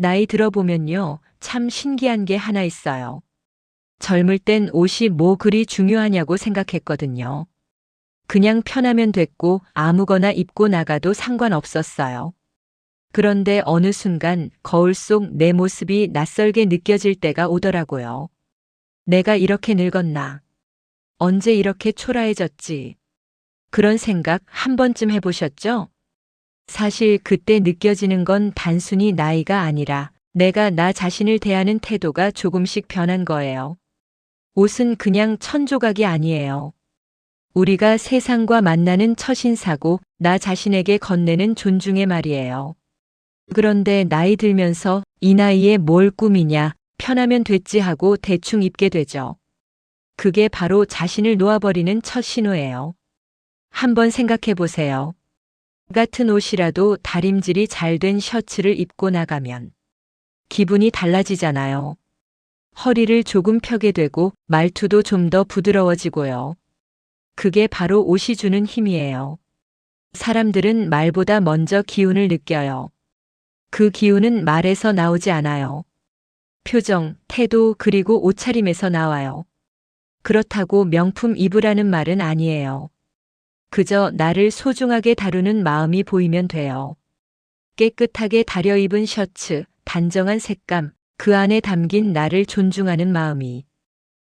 나이 들어보면요, 참 신기한 게 하나 있어요. 젊을 땐 옷이 뭐 그리 중요하냐고 생각했거든요. 그냥 편하면 됐고 아무거나 입고 나가도 상관없었어요. 그런데 어느 순간 거울 속 내 모습이 낯설게 느껴질 때가 오더라고요. 내가 이렇게 늙었나? 언제 이렇게 초라해졌지? 그런 생각 한 번쯤 해보셨죠? 사실 그때 느껴지는 건 단순히 나이가 아니라 내가 나 자신을 대하는 태도가 조금씩 변한 거예요. 옷은 그냥 천조각이 아니에요. 우리가 세상과 만나는 첫인사고 나 자신에게 건네는 존중의 말이에요. 그런데 나이 들면서 이 나이에 뭘 꾸미냐, 편하면 됐지 하고 대충 입게 되죠. 그게 바로 자신을 놓아버리는 첫 신호예요. 한번 생각해 보세요. 같은 옷이라도 다림질이 잘 된 셔츠를 입고 나가면 기분이 달라지잖아요. 허리를 조금 펴게 되고 말투도 좀 더 부드러워지고요. 그게 바로 옷이 주는 힘이에요. 사람들은 말보다 먼저 기운을 느껴요. 그 기운은 말에서 나오지 않아요. 표정, 태도, 그리고 옷차림에서 나와요. 그렇다고 명품 입으라는 말은 아니에요. 그저 나를 소중하게 다루는 마음이 보이면 돼요. 깨끗하게 다려입은 셔츠, 단정한 색감, 그 안에 담긴 나를 존중하는 마음이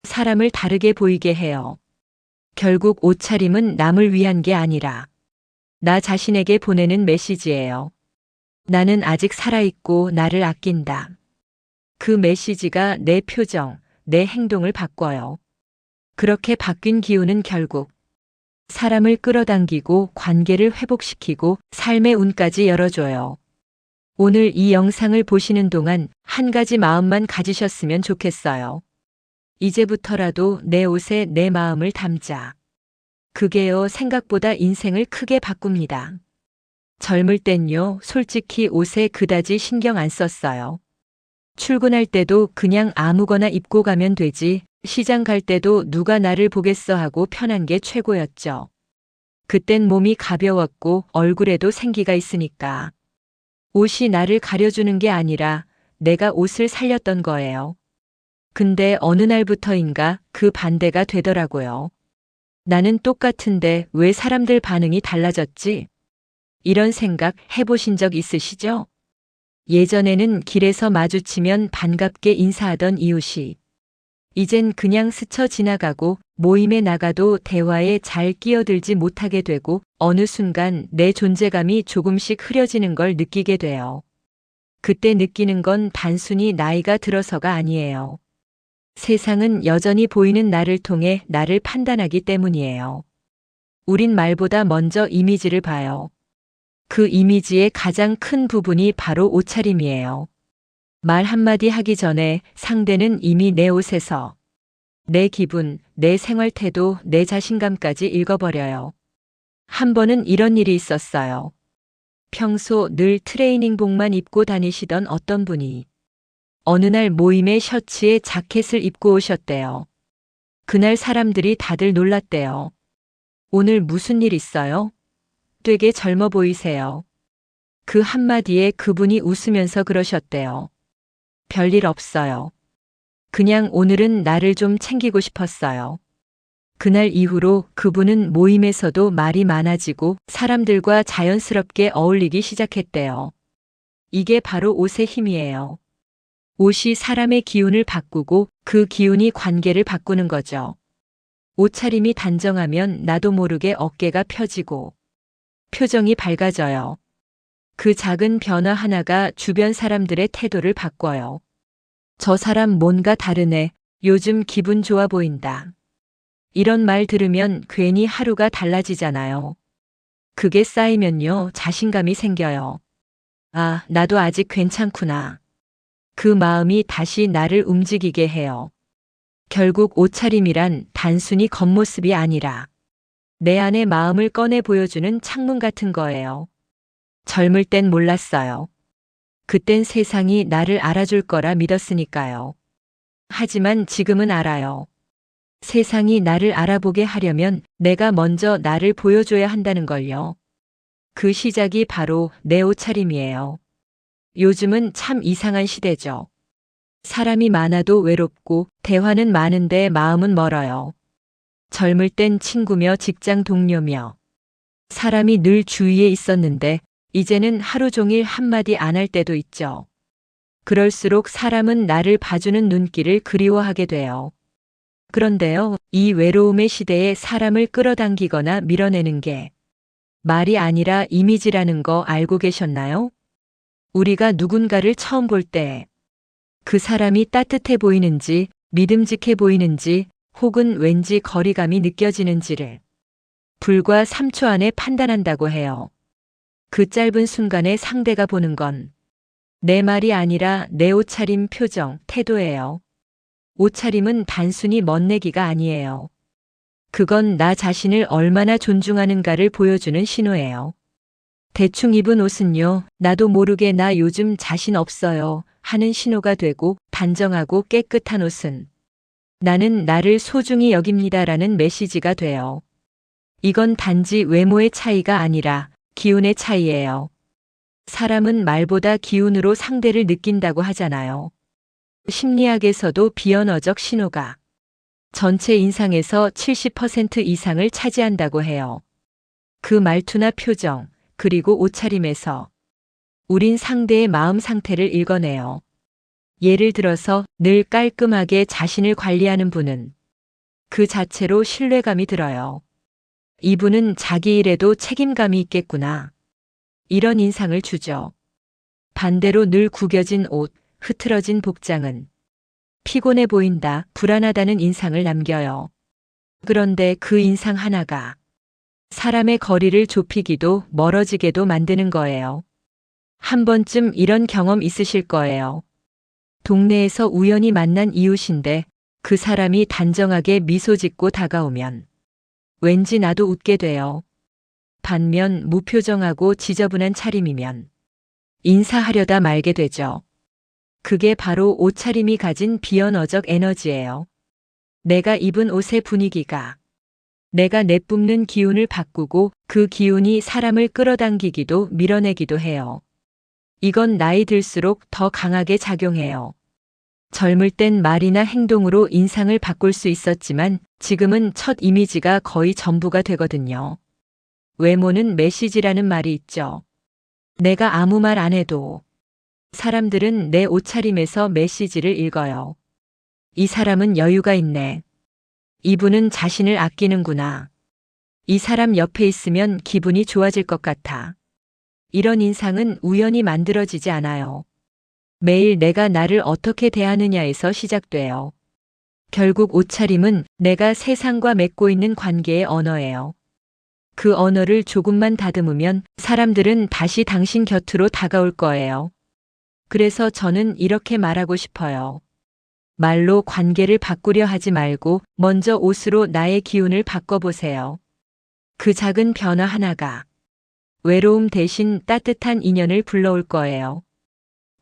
사람을 다르게 보이게 해요. 결국 옷차림은 남을 위한 게 아니라 나 자신에게 보내는 메시지예요. 나는 아직 살아있고 나를 아낀다. 그 메시지가 내 표정, 내 행동을 바꿔요. 그렇게 바뀐 기운은 결국 사람을 끌어당기고 관계를 회복시키고 삶의 운까지 열어줘요. 오늘 이 영상을 보시는 동안 한 가지 마음만 가지셨으면 좋겠어요. 이제부터라도 내 옷에 내 마음을 담자. 그게요, 생각보다 인생을 크게 바꿉니다. 젊을 땐요, 솔직히 옷에 그다지 신경 안 썼어요. 출근할 때도 그냥 아무거나 입고 가면 되지, 시장 갈 때도 누가 나를 보겠어 하고 편한 게 최고였죠. 그땐 몸이 가벼웠고 얼굴에도 생기가 있으니까. 옷이 나를 가려주는 게 아니라 내가 옷을 살렸던 거예요. 근데 어느 날부터인가 그 반대가 되더라고요. 나는 똑같은데 왜 사람들 반응이 달라졌지? 이런 생각 해보신 적 있으시죠? 예전에는 길에서 마주치면 반갑게 인사하던 이웃이 이젠 그냥 스쳐 지나가고 모임에 나가도 대화에 잘 끼어들지 못하게 되고 어느 순간 내 존재감이 조금씩 흐려지는 걸 느끼게 돼요. 그때 느끼는 건 단순히 나이가 들어서가 아니에요. 세상은 여전히 보이는 나를 통해 나를 판단하기 때문이에요. 우린 말보다 먼저 이미지를 봐요. 그 이미지의 가장 큰 부분이 바로 옷차림이에요. 말 한마디 하기 전에 상대는 이미 내 옷에서 내 기분, 내 생활 태도, 내 자신감까지 읽어버려요. 한 번은 이런 일이 있었어요. 평소 늘 트레이닝복만 입고 다니시던 어떤 분이 어느 날 모임에 셔츠에 자켓을 입고 오셨대요. 그날 사람들이 다들 놀랐대요. 오늘 무슨 일 있어요? 되게 젊어 보이세요. 그 한마디에 그분이 웃으면서 그러셨대요. 별일 없어요. 그냥 오늘은 나를 좀 챙기고 싶었어요. 그날 이후로 그분은 모임에서도 말이 많아지고 사람들과 자연스럽게 어울리기 시작했대요. 이게 바로 옷의 힘이에요. 옷이 사람의 기운을 바꾸고 그 기운이 관계를 바꾸는 거죠. 옷차림이 단정하면 나도 모르게 어깨가 펴지고 표정이 밝아져요. 그 작은 변화 하나가 주변 사람들의 태도를 바꿔요. 저 사람 뭔가 다르네. 요즘 기분 좋아 보인다. 이런 말 들으면 괜히 하루가 달라지잖아요. 그게 쌓이면요, 자신감이 생겨요. 아, 나도 아직 괜찮구나. 그 마음이 다시 나를 움직이게 해요. 결국 옷차림이란 단순히 겉모습이 아니라 내 안의 마음을 꺼내 보여주는 창문 같은 거예요. 젊을 땐 몰랐어요. 그땐 세상이 나를 알아줄 거라 믿었으니까요. 하지만 지금은 알아요. 세상이 나를 알아보게 하려면 내가 먼저 나를 보여줘야 한다는 걸요. 그 시작이 바로 내 옷차림이에요. 요즘은 참 이상한 시대죠. 사람이 많아도 외롭고 대화는 많은데 마음은 멀어요. 젊을 땐 친구며 직장 동료며 사람이 늘 주위에 있었는데 이제는 하루 종일 한마디 안 할 때도 있죠. 그럴수록 사람은 나를 봐주는 눈길을 그리워하게 돼요. 그런데요, 이 외로움의 시대에 사람을 끌어당기거나 밀어내는 게 말이 아니라 이미지라는 거 알고 계셨나요? 우리가 누군가를 처음 볼 때 그 사람이 따뜻해 보이는지, 믿음직해 보이는지, 혹은 왠지 거리감이 느껴지는지를 불과 3초 안에 판단한다고 해요. 그 짧은 순간에 상대가 보는 건 내 말이 아니라 내 옷차림, 표정, 태도예요. 옷차림은 단순히 멋내기가 아니에요. 그건 나 자신을 얼마나 존중하는가를 보여주는 신호예요. 대충 입은 옷은요, 나도 모르게 나 요즘 자신 없어요 하는 신호가 되고, 단정하고 깨끗한 옷은 나는 나를 소중히 여깁니다라는 메시지가 돼요. 이건 단지 외모의 차이가 아니라 기운의 차이예요. 사람은 말보다 기운으로 상대를 느낀다고 하잖아요. 심리학에서도 비언어적 신호가 전체 인상에서 70% 이상을 차지한다고 해요. 그 말투나 표정, 그리고 옷차림에서 우린 상대의 마음 상태를 읽어내요. 예를 들어서 늘 깔끔하게 자신을 관리하는 분은 그 자체로 신뢰감이 들어요. 이분은 자기 일에도 책임감이 있겠구나. 이런 인상을 주죠. 반대로 늘 구겨진 옷, 흐트러진 복장은 피곤해 보인다, 불안하다는 인상을 남겨요. 그런데 그 인상 하나가 사람의 거리를 좁히기도 멀어지게도 만드는 거예요. 한 번쯤 이런 경험 있으실 거예요. 동네에서 우연히 만난 이웃인데 그 사람이 단정하게 미소 짓고 다가오면 왠지 나도 웃게 돼요. 반면 무표정하고 지저분한 차림이면 인사하려다 말게 되죠. 그게 바로 옷차림이 가진 비언어적 에너지예요. 내가 입은 옷의 분위기가 내가 내뿜는 기운을 바꾸고 그 기운이 사람을 끌어당기기도 밀어내기도 해요. 이건 나이 들수록 더 강하게 작용해요. 젊을 땐 말이나 행동으로 인상을 바꿀 수 있었지만 지금은 첫 이미지가 거의 전부가 되거든요. 외모는 메시지라는 말이 있죠. 내가 아무 말 안 해도 사람들은 내 옷차림에서 메시지를 읽어요. 이 사람은 여유가 있네. 이분은 자신을 아끼는구나. 이 사람 옆에 있으면 기분이 좋아질 것 같아. 이런 인상은 우연히 만들어지지 않아요. 매일 내가 나를 어떻게 대하느냐에서 시작돼요. 결국 옷차림은 내가 세상과 맺고 있는 관계의 언어예요. 그 언어를 조금만 다듬으면 사람들은 다시 당신 곁으로 다가올 거예요. 그래서 저는 이렇게 말하고 싶어요. 말로 관계를 바꾸려 하지 말고 먼저 옷으로 나의 기운을 바꿔보세요. 그 작은 변화 하나가 외로움 대신 따뜻한 인연을 불러올 거예요.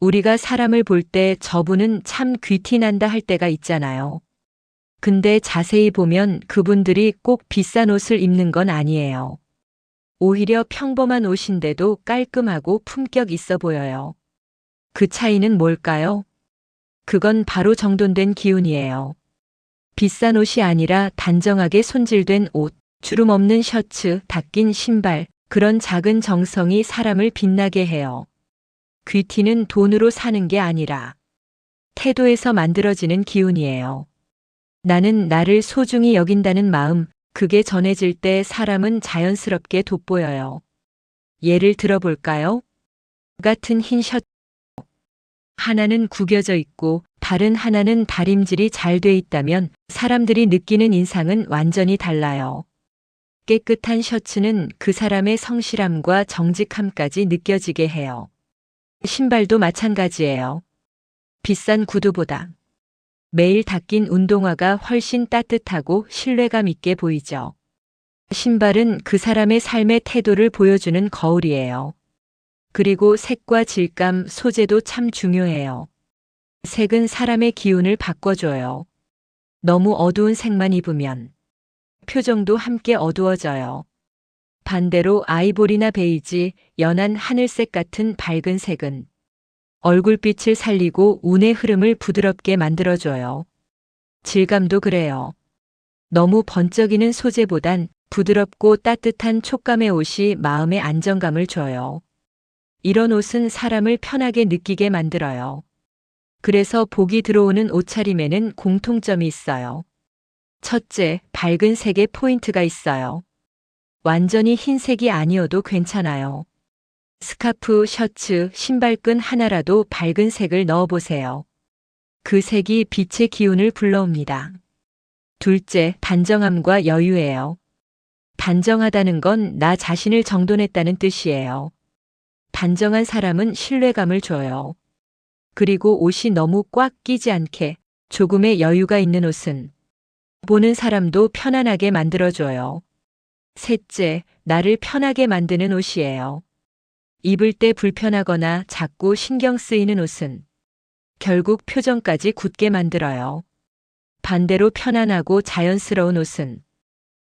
우리가 사람을 볼 때 저분은 참 귀티난다 할 때가 있잖아요. 근데 자세히 보면 그분들이 꼭 비싼 옷을 입는 건 아니에요. 오히려 평범한 옷인데도 깔끔하고 품격 있어 보여요. 그 차이는 뭘까요? 그건 바로 정돈된 기운이에요. 비싼 옷이 아니라 단정하게 손질된 옷, 주름 없는 셔츠, 닦인 신발, 그런 작은 정성이 사람을 빛나게 해요. 귀티는 돈으로 사는 게 아니라 태도에서 만들어지는 기운이에요. 나는 나를 소중히 여긴다는 마음, 그게 전해질 때 사람은 자연스럽게 돋보여요. 예를 들어볼까요? 같은 흰 셔츠, 하나는 구겨져 있고 다른 하나는 다림질이 잘 돼 있다면 사람들이 느끼는 인상은 완전히 달라요. 깨끗한 셔츠는 그 사람의 성실함과 정직함까지 느껴지게 해요. 신발도 마찬가지예요. 비싼 구두보다 매일 닦인 운동화가 훨씬 따뜻하고 신뢰감 있게 보이죠. 신발은 그 사람의 삶의 태도를 보여주는 거울이에요. 그리고 색과 질감, 소재도 참 중요해요. 색은 사람의 기운을 바꿔줘요. 너무 어두운 색만 입으면 표정도 함께 어두워져요. 반대로 아이보리나 베이지, 연한 하늘색 같은 밝은 색은 얼굴빛을 살리고 운의 흐름을 부드럽게 만들어줘요. 질감도 그래요. 너무 번쩍이는 소재보단 부드럽고 따뜻한 촉감의 옷이 마음에 안정감을 줘요. 이런 옷은 사람을 편하게 느끼게 만들어요. 그래서 복이 들어오는 옷차림에는 공통점이 있어요. 첫째, 밝은 색에 포인트가 있어요. 완전히 흰색이 아니어도 괜찮아요. 스카프, 셔츠, 신발끈 하나라도 밝은 색을 넣어보세요. 그 색이 빛의 기운을 불러옵니다. 둘째, 단정함과 여유예요. 단정하다는 건 나 자신을 정돈했다는 뜻이에요. 단정한 사람은 신뢰감을 줘요. 그리고 옷이 너무 꽉 끼지 않게 조금의 여유가 있는 옷은 보는 사람도 편안하게 만들어줘요. 셋째, 나를 편하게 만드는 옷이에요. 입을 때 불편하거나 자꾸 신경 쓰이는 옷은 결국 표정까지 굳게 만들어요. 반대로 편안하고 자연스러운 옷은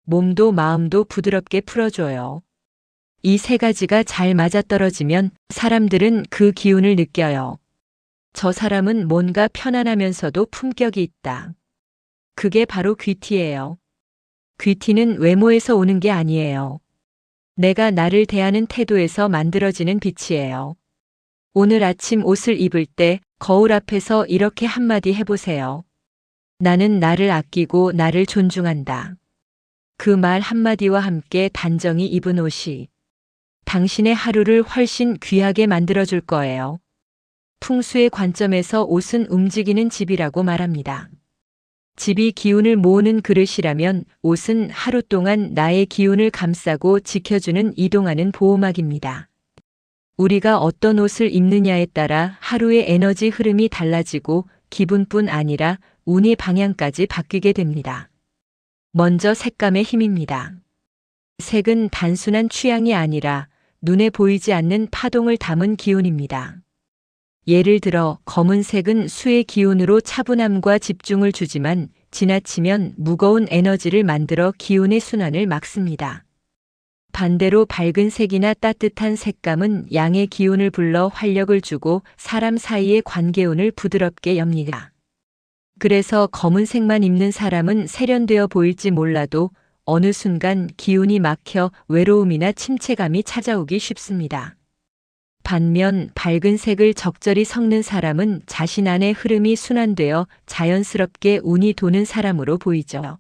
몸도 마음도 부드럽게 풀어줘요. 이 세 가지가 잘 맞아떨어지면 사람들은 그 기운을 느껴요. 저 사람은 뭔가 편안하면서도 품격이 있다. 그게 바로 귀티예요. 귀티는 외모에서 오는 게 아니에요. 내가 나를 대하는 태도에서 만들어지는 빛이에요. 오늘 아침 옷을 입을 때 거울 앞에서 이렇게 한마디 해보세요. 나는 나를 아끼고 나를 존중한다. 그 말 한마디와 함께 단정히 입은 옷이 당신의 하루를 훨씬 귀하게 만들어줄 거예요. 풍수의 관점에서 옷은 움직이는 집이라고 말합니다. 집이 기운을 모으는 그릇이라면 옷은 하루 동안 나의 기운을 감싸고 지켜주는 이동하는 보호막입니다. 우리가 어떤 옷을 입느냐에 따라 하루의 에너지 흐름이 달라지고 기분뿐 아니라 운의 방향까지 바뀌게 됩니다. 먼저 색감의 힘입니다. 색은 단순한 취향이 아니라 눈에 보이지 않는 파동을 담은 기운입니다. 예를 들어 검은색은 수의 기운으로 차분함과 집중을 주지만 지나치면 무거운 에너지를 만들어 기운의 순환을 막습니다. 반대로 밝은 색이나 따뜻한 색감은 양의 기운을 불러 활력을 주고 사람 사이의 관계운을 부드럽게 엽니다. 그래서 검은색만 입는 사람은 세련되어 보일지 몰라도 어느 순간 기운이 막혀 외로움이나 침체감이 찾아오기 쉽습니다. 반면 밝은 색을 적절히 섞는 사람은 자신 안의 흐름이 순환되어 자연스럽게 운이 도는 사람으로 보이죠.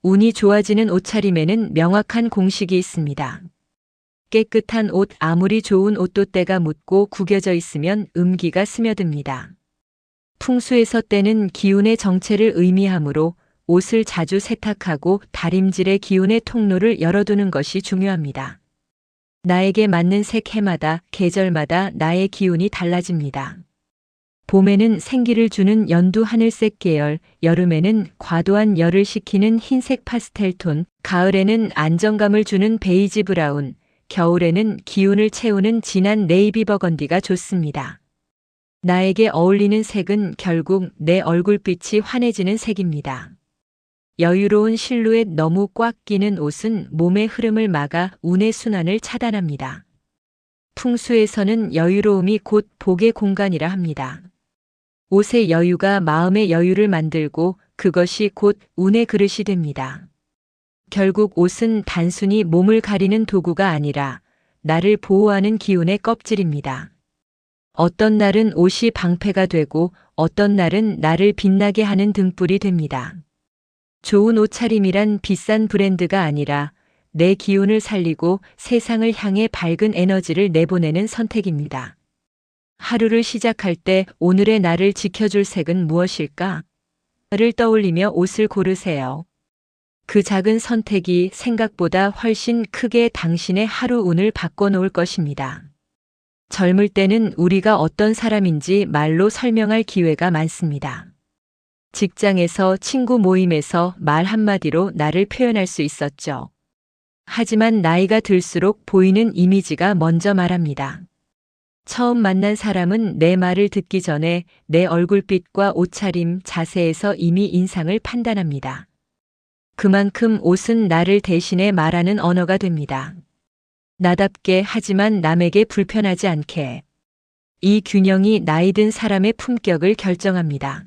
운이 좋아지는 옷차림에는 명확한 공식이 있습니다. 깨끗한 옷, 아무리 좋은 옷도 때가 묻고 구겨져 있으면 음기가 스며듭니다. 풍수에서 때는 기운의 정체를 의미하므로 옷을 자주 세탁하고 다림질의 기운의 통로를 열어두는 것이 중요합니다. 나에게 맞는 색 해마다, 계절마다 나의 기운이 달라집니다. 봄에는 생기를 주는 연두 하늘색 계열, 여름에는 과도한 열을 식히는 흰색 파스텔 톤, 가을에는 안정감을 주는 베이지 브라운, 겨울에는 기운을 채우는 진한 네이비 버건디가 좋습니다. 나에게 어울리는 색은 결국 내 얼굴빛이 환해지는 색입니다. 여유로운 실루엣, 너무 꽉 끼는 옷은 몸의 흐름을 막아 운의 순환을 차단합니다. 풍수에서는 여유로움이 곧 복의 공간이라 합니다. 옷의 여유가 마음의 여유를 만들고 그것이 곧 운의 그릇이 됩니다. 결국 옷은 단순히 몸을 가리는 도구가 아니라 나를 보호하는 기운의 껍질입니다. 어떤 날은 옷이 방패가 되고 어떤 날은 나를 빛나게 하는 등불이 됩니다. 좋은 옷차림이란 비싼 브랜드가 아니라 내 기운을 살리고 세상을 향해 밝은 에너지를 내보내는 선택입니다. 하루를 시작할 때 오늘의 나를 지켜줄 색은 무엇일까? 를 떠올리며 옷을 고르세요. 그 작은 선택이 생각보다 훨씬 크게 당신의 하루 운을 바꿔놓을 것입니다. 젊을 때는 우리가 어떤 사람인지 말로 설명할 기회가 많습니다. 직장에서, 친구 모임에서 말 한마디로 나를 표현할 수 있었죠. 하지만 나이가 들수록 보이는 이미지가 먼저 말합니다. 처음 만난 사람은 내 말을 듣기 전에 내 얼굴빛과 옷차림, 자세에서 이미 인상을 판단합니다. 그만큼 옷은 나를 대신해 말하는 언어가 됩니다. 나답게, 하지만 남에게 불편하지 않게. 이 균형이 나이 든 사람의 품격을 결정합니다.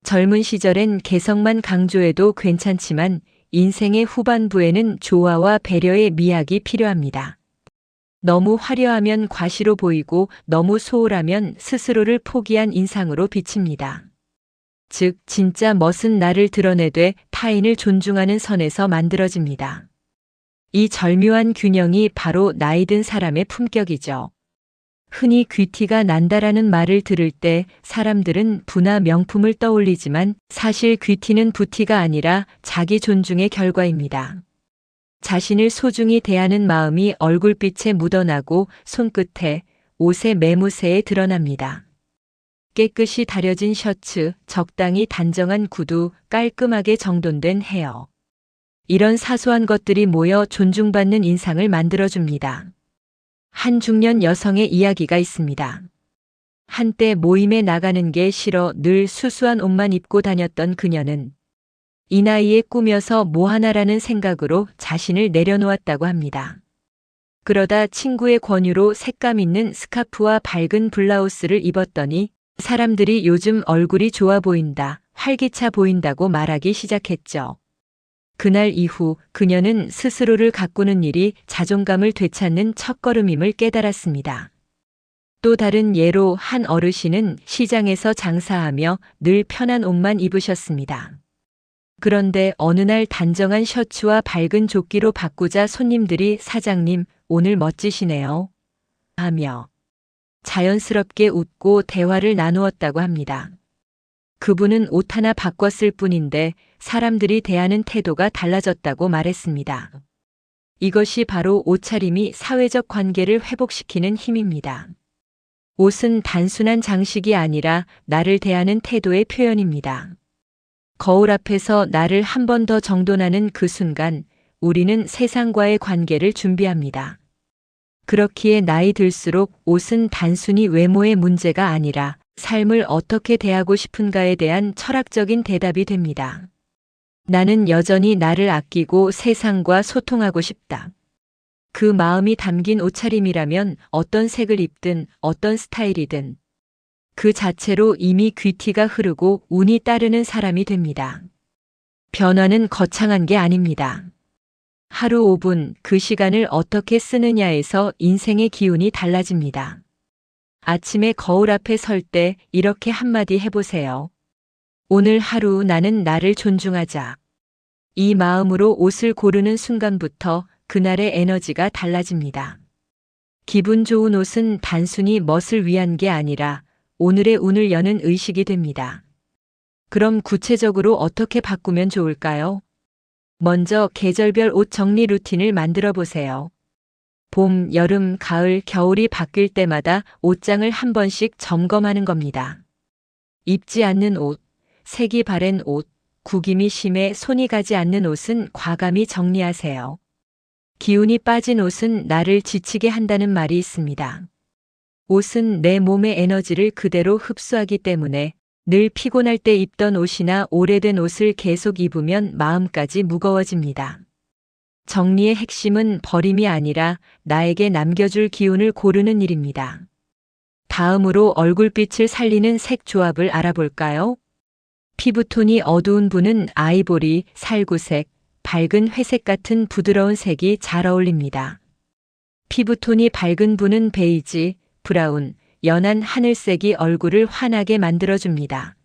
젊은 시절엔 개성만 강조해도 괜찮지만 인생의 후반부에는 조화와 배려의 미학이 필요합니다. 너무 화려하면 과시로 보이고 너무 소홀하면 스스로를 포기한 인상으로 비칩니다. 즉, 진짜 멋은 나를 드러내되 타인을 존중하는 선에서 만들어집니다. 이 절묘한 균형이 바로 나이 든 사람의 품격이죠. 흔히 귀티가 난다라는 말을 들을 때 사람들은 부나 명품을 떠올리지만 사실 귀티는 부티가 아니라 자기 존중의 결과입니다. 자신을 소중히 대하는 마음이 얼굴빛에 묻어나고 손끝에, 옷의 매무새에 드러납니다. 깨끗이 다려진 셔츠, 적당히 단정한 구두, 깔끔하게 정돈된 헤어. 이런 사소한 것들이 모여 존중받는 인상을 만들어줍니다. 한 중년 여성의 이야기가 있습니다. 한때 모임에 나가는 게 싫어 늘 수수한 옷만 입고 다녔던 그녀는 이 나이에 꾸며서 뭐하나라는 생각으로 자신을 내려놓았다고 합니다. 그러다 친구의 권유로 색감 있는 스카프와 밝은 블라우스를 입었더니 사람들이 요즘 얼굴이 좋아 보인다, 활기차 보인다고 말하기 시작했죠. 그날 이후 그녀는 스스로를 가꾸는 일이 자존감을 되찾는 첫걸음임을 깨달았습니다. 또 다른 예로 한 어르신은 시장에서 장사하며 늘 편한 옷만 입으셨습니다. 그런데 어느 날 단정한 셔츠와 밝은 조끼로 바꾸자 손님들이 "사장님, 오늘 멋지시네요" 하며 자연스럽게 웃고 대화를 나누었다고 합니다. 그분은 옷 하나 바꿨을 뿐인데 사람들이 대하는 태도가 달라졌다고 말했습니다. 이것이 바로 옷차림이 사회적 관계를 회복시키는 힘입니다. 옷은 단순한 장식이 아니라 나를 대하는 태도의 표현입니다. 거울 앞에서 나를 한 번 더 정돈하는 그 순간 우리는 세상과의 관계를 준비합니다. 그렇기에 나이 들수록 옷은 단순히 외모의 문제가 아니라 삶을 어떻게 대하고 싶은가에 대한 철학적인 대답이 됩니다. 나는 여전히 나를 아끼고 세상과 소통하고 싶다. 그 마음이 담긴 옷차림이라면 어떤 색을 입든 어떤 스타일이든 그 자체로 이미 귀티가 흐르고 운이 따르는 사람이 됩니다. 변화는 거창한 게 아닙니다. 하루 5분 그 시간을 어떻게 쓰느냐에서 인생의 기운이 달라집니다. 아침에 거울 앞에 설 때 이렇게 한마디 해보세요. 오늘 하루 나는 나를 존중하자. 이 마음으로 옷을 고르는 순간부터 그날의 에너지가 달라집니다. 기분 좋은 옷은 단순히 멋을 위한 게 아니라 오늘의 운을 여는 의식이 됩니다. 그럼 구체적으로 어떻게 바꾸면 좋을까요? 먼저 계절별 옷 정리 루틴을 만들어 보세요. 봄, 여름, 가을, 겨울이 바뀔 때마다 옷장을 한 번씩 점검하는 겁니다. 입지 않는 옷, 색이 바랜 옷, 구김이 심해 손이 가지 않는 옷은 과감히 정리하세요. 기운이 빠진 옷은 나를 지치게 한다는 말이 있습니다. 옷은 내 몸의 에너지를 그대로 흡수하기 때문에 늘 피곤할 때 입던 옷이나 오래된 옷을 계속 입으면 마음까지 무거워집니다. 정리의 핵심은 버림이 아니라 나에게 남겨줄 기운을 고르는 일입니다. 다음으로 얼굴빛을 살리는 색 조합을 알아볼까요? 피부톤이 어두운 분은 아이보리, 살구색, 밝은 회색 같은 부드러운 색이 잘 어울립니다. 피부톤이 밝은 분은 베이지, 브라운, 연한 하늘색이 얼굴을 환하게 만들어줍니다.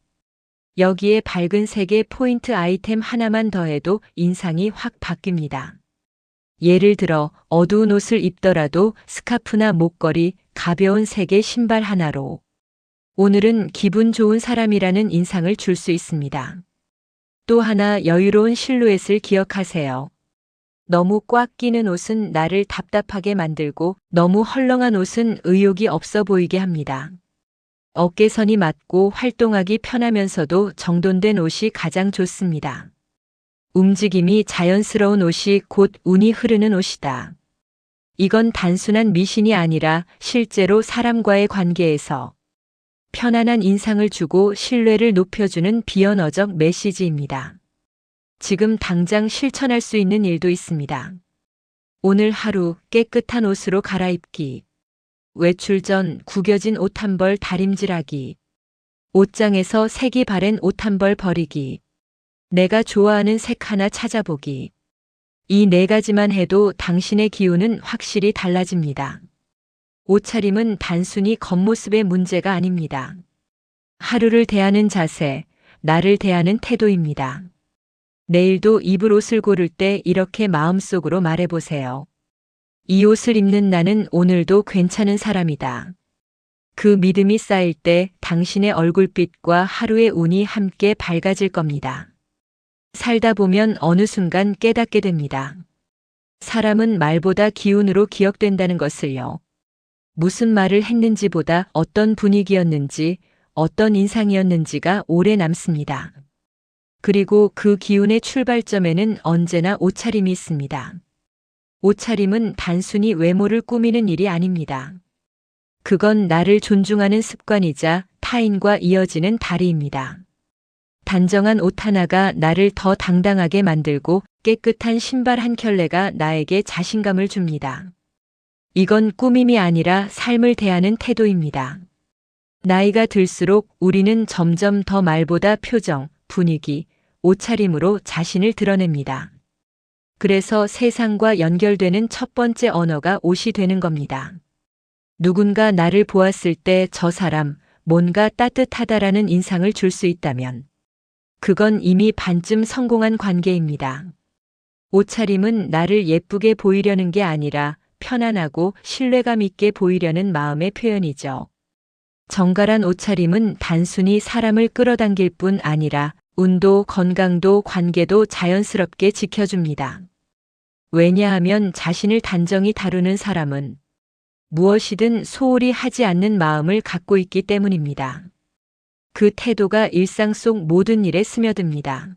여기에 밝은 색의 포인트 아이템 하나만 더해도 인상이 확 바뀝니다. 예를 들어 어두운 옷을 입더라도 스카프나 목걸이, 가벼운 색의 신발 하나로 오늘은 기분 좋은 사람이라는 인상을 줄 수 있습니다. 또 하나 여유로운 실루엣을 기억하세요. 너무 꽉 끼는 옷은 나를 답답하게 만들고 너무 헐렁한 옷은 의욕이 없어 보이게 합니다. 어깨선이 맞고 활동하기 편하면서도 정돈된 옷이 가장 좋습니다. 움직임이 자연스러운 옷이 곧 운이 흐르는 옷이다. 이건 단순한 미신이 아니라 실제로 사람과의 관계에서 편안한 인상을 주고 신뢰를 높여주는 비언어적 메시지입니다. 지금 당장 실천할 수 있는 일도 있습니다. 오늘 하루 깨끗한 옷으로 갈아입기. 외출 전 구겨진 옷 한 벌 다림질하기. 옷장에서 색이 바랜 옷 한 벌 버리기. 내가 좋아하는 색 하나 찾아보기. 이 네 가지만 해도 당신의 기운은 확실히 달라집니다. 옷차림은 단순히 겉모습의 문제가 아닙니다. 하루를 대하는 자세, 나를 대하는 태도입니다. 내일도 입을 옷을 고를 때 이렇게 마음속으로 말해보세요. 이 옷을 입는 나는 오늘도 괜찮은 사람이다. 그 믿음이 쌓일 때 당신의 얼굴빛과 하루의 운이 함께 밝아질 겁니다. 살다 보면 어느 순간 깨닫게 됩니다. 사람은 말보다 기운으로 기억된다는 것을요. 무슨 말을 했는지보다 어떤 분위기였는지, 어떤 인상이었는지가 오래 남습니다. 그리고 그 기운의 출발점에는 언제나 옷차림이 있습니다. 옷차림은 단순히 외모를 꾸미는 일이 아닙니다. 그건 나를 존중하는 습관이자 타인과 이어지는 다리입니다. 단정한 옷 하나가 나를 더 당당하게 만들고 깨끗한 신발 한 켤레가 나에게 자신감을 줍니다. 이건 꾸밈이 아니라 삶을 대하는 태도입니다. 나이가 들수록 우리는 점점 더 말보다 표정, 분위기, 옷차림으로 자신을 드러냅니다. 그래서 세상과 연결되는 첫 번째 언어가 옷이 되는 겁니다. 누군가 나를 보았을 때 저 사람, 뭔가 따뜻하다라는 인상을 줄 수 있다면 그건 이미 반쯤 성공한 관계입니다. 옷차림은 나를 예쁘게 보이려는 게 아니라 편안하고 신뢰감 있게 보이려는 마음의 표현이죠. 정갈한 옷차림은 단순히 사람을 끌어당길 뿐 아니라 운도 건강도 관계도 자연스럽게 지켜줍니다. 왜냐하면 자신을 단정히 다루는 사람은 무엇이든 소홀히 하지 않는 마음을 갖고 있기 때문입니다. 그 태도가 일상 속 모든 일에 스며듭니다.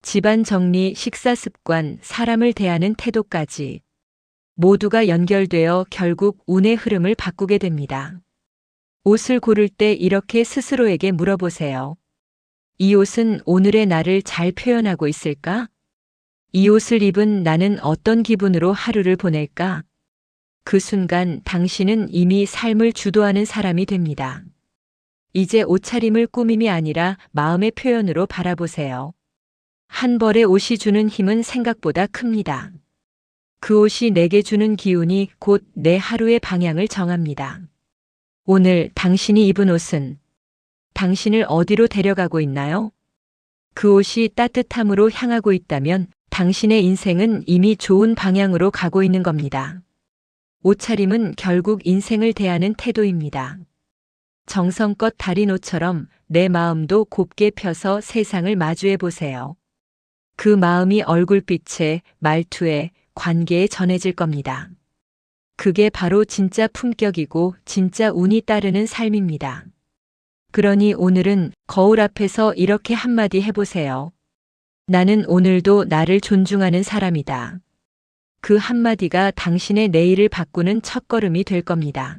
집안 정리, 식사 습관, 사람을 대하는 태도까지 모두가 연결되어 결국 운의 흐름을 바꾸게 됩니다. 옷을 고를 때 이렇게 스스로에게 물어보세요. 이 옷은 오늘의 나를 잘 표현하고 있을까? 이 옷을 입은 나는 어떤 기분으로 하루를 보낼까? 그 순간 당신은 이미 삶을 주도하는 사람이 됩니다. 이제 옷차림을 꾸밈이 아니라 마음의 표현으로 바라보세요. 한 벌의 옷이 주는 힘은 생각보다 큽니다. 그 옷이 내게 주는 기운이 곧 내 하루의 방향을 정합니다. 오늘 당신이 입은 옷은 당신을 어디로 데려가고 있나요? 그 옷이 따뜻함으로 향하고 있다면 당신의 인생은 이미 좋은 방향으로 가고 있는 겁니다. 옷차림은 결국 인생을 대하는 태도입니다. 정성껏 다린 옷처럼 내 마음도 곱게 펴서 세상을 마주해 보세요. 그 마음이 얼굴빛에, 말투에, 관계에 전해질 겁니다. 그게 바로 진짜 품격이고 진짜 운이 따르는 삶입니다. 그러니 오늘은 거울 앞에서 이렇게 한마디 해보세요. 나는 오늘도 나를 존중하는 사람이다. 그 한마디가 당신의 내일을 바꾸는 첫걸음이 될 겁니다.